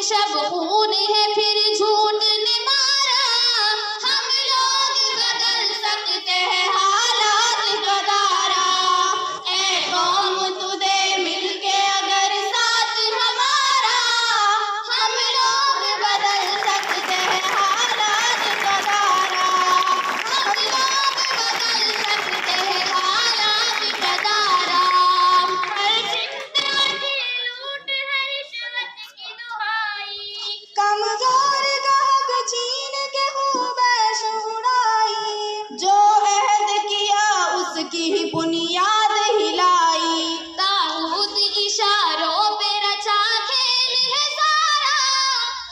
शब खून है फिर झूठ ने मारा। हम लोग बदल सकते हैं हालात का दायरा। ए कौम तू दे मिलके अगर साथ हमारा, हम लोग बदल सकते हैं हालात का दायरा। हम लोग बदल सकते हैं हालात का दायरा। हर चिंता की लूट है रिश्वत की दुहाई, कमजोर का हक छीन के खूब ऐश उड़ाई। जो अहद किया उसकी ही बुनियाद हिलाई। ताऊत इशारों पे रचा खेल है सारा।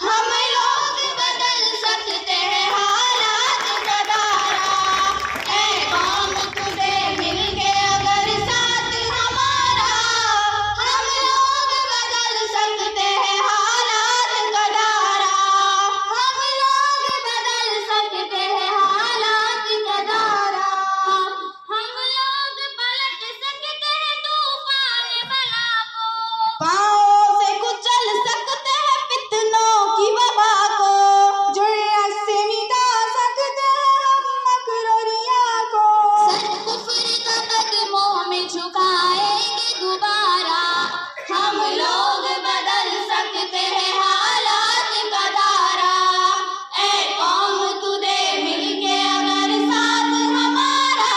हम लोग बदल सकते हैं हालात का दायरा। ए कौम तू दे मिलके अगर साथ हमारा, हम लोग बदल सकते हैं हालात का दायरा। हम लोग बदल सकते हैं हालात का दायरा। हम लोग पलट सकते हैं तूफान बला को। पाँव से कुचल सकते हैं फितनों की वबा को। जुर्रत से मिटा सकते हैं हम मक्र और रिया को। सर कुफ्र का कदमों में झुकाएंगे दोबारा। हम लोग बदल सकते हैं हालात का दायरा। ए कौम तू दे मिलके अगर साथ हमारा,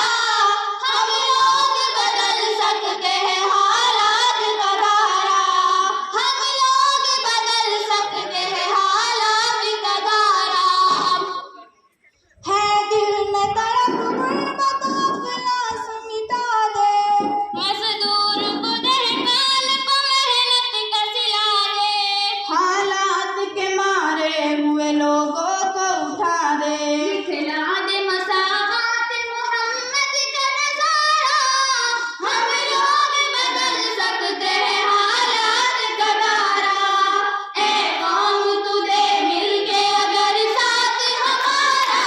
हम लोग बदल सकते हैं हालात का दायरा। हम लोग बदल सकते हैं हालात का दायरा। है दिल में तड़प गुर्बत अफलास मिटा दे। मजदूर को दहकाल को मेहनत का सिला दे। हालात के मारे हुए लोगों को उठा दे। दिखला दे मसावत मोहम्मद का नजारा। हम लोग बदल सकते हैं हालात का दायरा। ए कौम तू दे मिलके अगर साथ हमारा,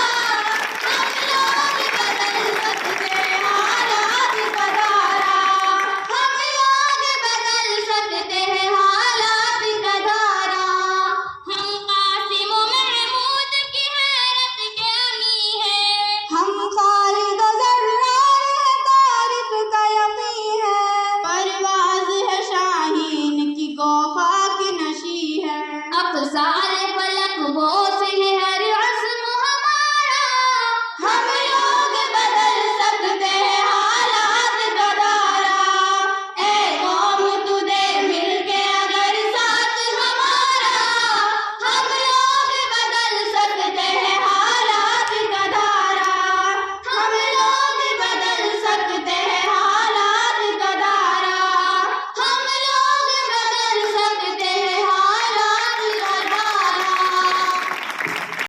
हम लोग बदल सकते हैं हालात का दायरा। हम लोग बदल सकते हैं हालात का दायरा। हम कासिम व महमूद की हैरत के अमी हैं। हम खालिद ज़र्रार है तारिक का यक़ीन है। परवाज़ है शाहीन की गो खाक नशी है। अफ़ज़ाल फलक वो